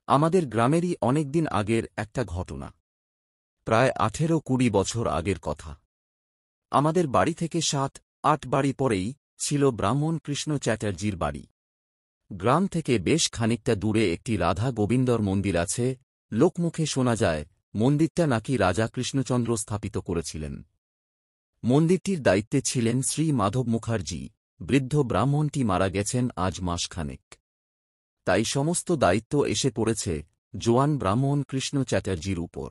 আমাদের গ্রামেরই অনেকদিন আগের একটা ঘটনা। প্রায় 18-20 বছর আগের কথা। আমাদের বাড়ি থেকে 7-8 বাড়ি পরেই ছিল ব্রাহ্মণ কৃষ্ণ চ্যাটার্জির বাড়ি। গ্রাম থেকে বেশ খানিকটা দূরে একটি রাধা গোবিন্দর মন্দির আছে। লোকমুখে শোনা যায় মন্দিরটা নাকি রাজা কৃষ্ণচন্দ্র স্থাপিত করেছিলেন। মন্দিরটির দায়িত্বে ছিলেন শ্রী মাধব মুখার্জি। বৃদ্ধ ব্রাহ্মণটি মারা গেছেন আজ মাসখানেক। তাই সমস্ত দায়িত্ব এসে পড়েছে জোয়ান ব্রাহ্মণ কৃষ্ণ চ্যাটার্জির উপর।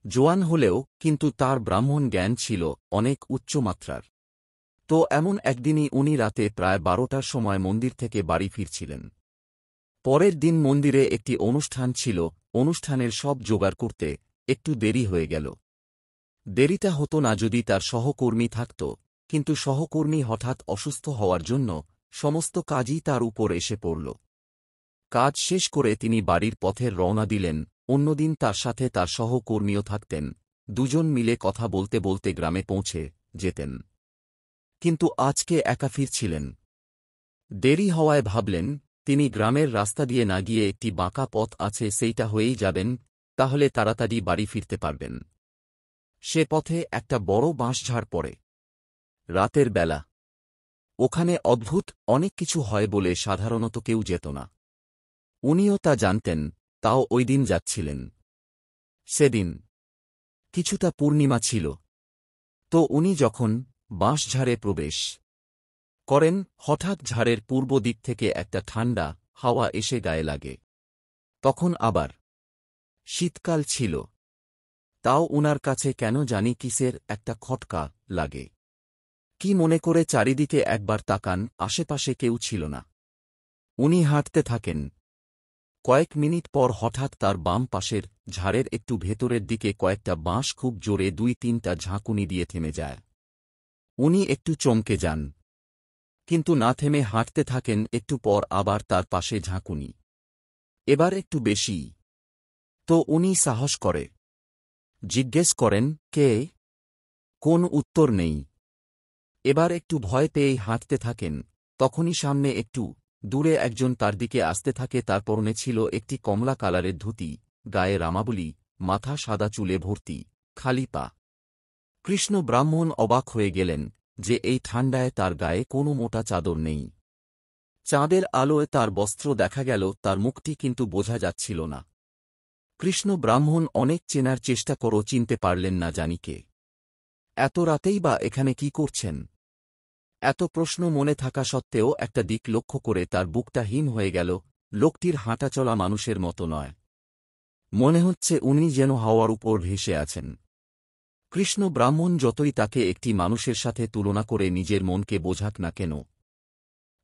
জোয়ান হলেও কিন্তু তার ব্রাহ্মণ জ্ঞান ছিল অনেক উচ্চমাত্রার। তো এমন একদিনই উনি রাতে প্রায় 12টার সময় মন্দির থেকে বাড়ি ফিরছিলেন। পরের দিন মন্দিরে একটি অনুষ্ঠান ছিল। অনুষ্ঠানের সব জোগাড় করতে একটু দেরি হয়ে গেল। দেরিটা হতো না যদি তার সহকর্মী থাকত, কিন্তু সহকর্মী হঠাৎ অসুস্থ হওয়ার জন্য সমস্ত কাজই তার উপর এসে পড়ল। কাজ শেষ করে তিনি বাড়ির পথের রওনা দিলেন। অন্যদিন তার সাথে তার সহকর্মীও থাকতেন। দুজন মিলে কথা বলতে বলতে গ্রামে পৌঁছে যেতেন। কিন্তু আজকে একা ফিরছিলেন। দেরি হওয়ায় ভাবলেন তিনি গ্রামের রাস্তা দিয়ে না গিয়ে একটি বাঁকা পথ আছে সেইটা হয়েই যাবেন, তাহলে তাড়াতাড়ি বাড়ি ফিরতে পারবেন। সে পথে একটা বড় বাঁশঝাড় পড়ে। রাতের বেলা ওখানে অদ্ভুত অনেক কিছু হয় বলে সাধারণত কেউ যেত না। উনিও তা জানতেন, তাও ওই দিন যাচ্ছিলেন। সেদিন কিছুটা পূর্ণিমা ছিল। তো উনি যখন বাঁশঝাড়ে প্রবেশ করেন, হঠাৎ ঝাড়ের পূর্ব দিক থেকে একটা ঠান্ডা হাওয়া এসে গায়ে লাগে। তখন আবার শীতকাল ছিল, তাও উনার কাছে কেন জানি কিসের একটা খটকা লাগে। কি মনে করে চারিদিকে একবার তাকান, আশেপাশে কেউ ছিল না। উনি হাঁটতে থাকেন। কয়েক মিনিট পর হঠাৎ তার বাম পাশের ঝাড়ের একটু ভেতরের দিকে কয়েকটা বাঁশ খুব জোরে 2-3টা ঝাঁকুনি দিয়ে থেমে যায়। উনি একটু চমকে যান, কিন্তু না থেমে হাঁটতে থাকেন। একটু পর আবার তার পাশে ঝাঁকুনি, এবার একটু বেশি। তো উনি সাহস করে জিজ্ঞেস করেন, কে? কোন উত্তর নেই। এবার একটু ভয় পেয়েই হাঁটতে থাকেন। তখনই সামনে একটু দূরে একজন তার দিকে আসতে থাকে। তার পরনে ছিল একটি কমলা কালারের ধুতি, গায়ে রামাবলি, মাথা সাদা চুলে ভর্তি, খালি পা। কৃষ্ণ ব্রাহ্মণ অবাক হয়ে গেলেন যে এই ঠান্ডায় তার গায়ে কোনো মোটা চাদর নেই। চাঁদের আলোয় তার বস্ত্র দেখা গেল, তার মুখটি কিন্তু বোঝা যাচ্ছিল না। কৃষ্ণ ব্রাহ্মণ অনেক চেনার চেষ্টা করো, চিনতে পারলেন না জানি কে। এত রাতেই বা এখানে কি করছেন? এত প্রশ্ন মনে থাকা সত্ত্বেও একটা দিক লক্ষ্য করে তার বুকটা হিম হয়ে গেল। লোকটির হাঁটাচলা মানুষের মতো নয়। মনে হচ্ছে উনি যেন হাওয়ার উপর ভেসে আছেন। কৃষ্ণ ব্রাহ্মণ যতই তাকে একটি মানুষের সাথে তুলনা করে নিজের মনকে বোঝাক না কেন,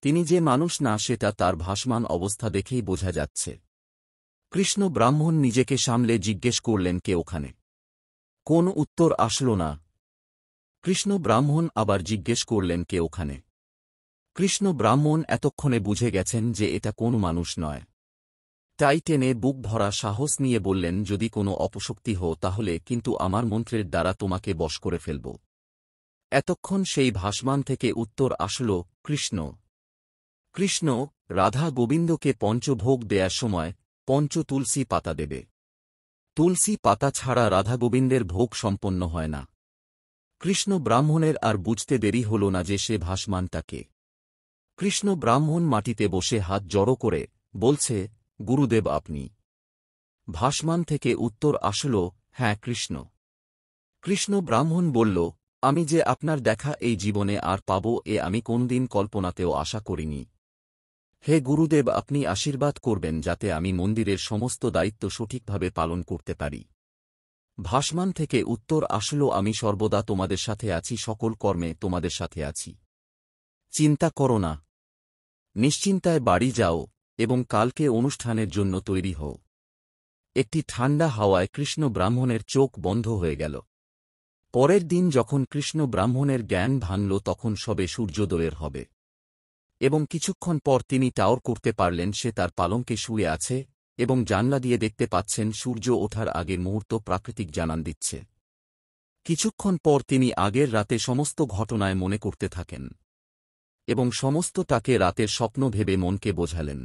তিনি যে মানুষ না সেটা তার ভাসমান অবস্থা দেখেই বোঝা যাচ্ছে। কৃষ্ণ ব্রাহ্মণ নিজেকে সামলে জিজ্ঞেস করলেন, কে ওখানে? কোন উত্তর আসল না। কৃষ্ণ ব্রাহ্মণ আবার জিজ্ঞেস করলেন, কে ওখানে? কৃষ্ণ ব্রাহ্মণ এতক্ষণে বুঝে গেছেন যে এটা কোন মানুষ নয়। তাই টেনে বুক ভরা সাহস নিয়ে বললেন, যদি কোনো অপশক্তি হও তাহলে কিন্তু আমার মন্ত্রের দ্বারা তোমাকে বশ করে ফেলব। এতক্ষণ সেই ভাসমান থেকে উত্তর আসল, কৃষ্ণ। কৃষ্ণ রাধা গোবিন্দকে পঞ্চভোগ দেয়ার সময় তুলসী পাতা দেবে। তুলসী পাতা ছাড়া রাধা গোবিন্দের ভোগ সম্পন্ন হয় না। কৃষ্ণ ব্রাহ্মণের আর বুঝতে দেরি হল না যে সে ভাসমানটাকে। কৃষ্ণ ব্রাহ্মণ মাটিতে বসে হাত জড়ো করে বলছে, গুরুদেব আপনি? ভাসমান থেকে উত্তর আসল, হ্যাঁ কৃষ্ণ। কৃষ্ণ ব্রাহ্মণ বলল, আমি যে আপনার দেখা এই জীবনে আর পাব এ আমি কোনদিন কল্পনাতেও আশা করিনি। হে গুরুদেব, আপনি আশীর্বাদ করবেন যাতে আমি মন্দিরের সমস্ত দায়িত্ব সঠিকভাবে পালন করতে পারি। ভাসমান থেকে উত্তর আসল, আমি সর্বদা তোমাদের সাথে আছি, সকল কর্মে তোমাদের সাথে আছি। চিন্তা করো না, নিশ্চিন্তায় বাড়ি যাও এবং কালকে অনুষ্ঠানের জন্য তৈরি হও। একটি ঠান্ডা হাওয়ায় কৃষ্ণ ব্রাহ্মণের চোখ বন্ধ হয়ে গেল। পরের দিন যখন কৃষ্ণ ব্রাহ্মণের জ্ঞান ভাঙল তখন সবে সূর্যোদয়ের হবে, এবং কিছুক্ষণ পর তিনি টাওর করতে পারলেন সে তার পালঙ্কে শুয়ে আছে এবং জানলা দিয়ে দেখতে পাচ্ছেন সূর্য ওঠার আগের মুহূর্ত প্রাকৃতিক জানান দিচ্ছে। কিছুক্ষণ পর তিনি আগের রাতে সমস্ত ঘটনায় মনে করতে থাকেন এবং সমস্তটাকে রাতের স্বপ্ন ভেবে মনকে বোঝালেন।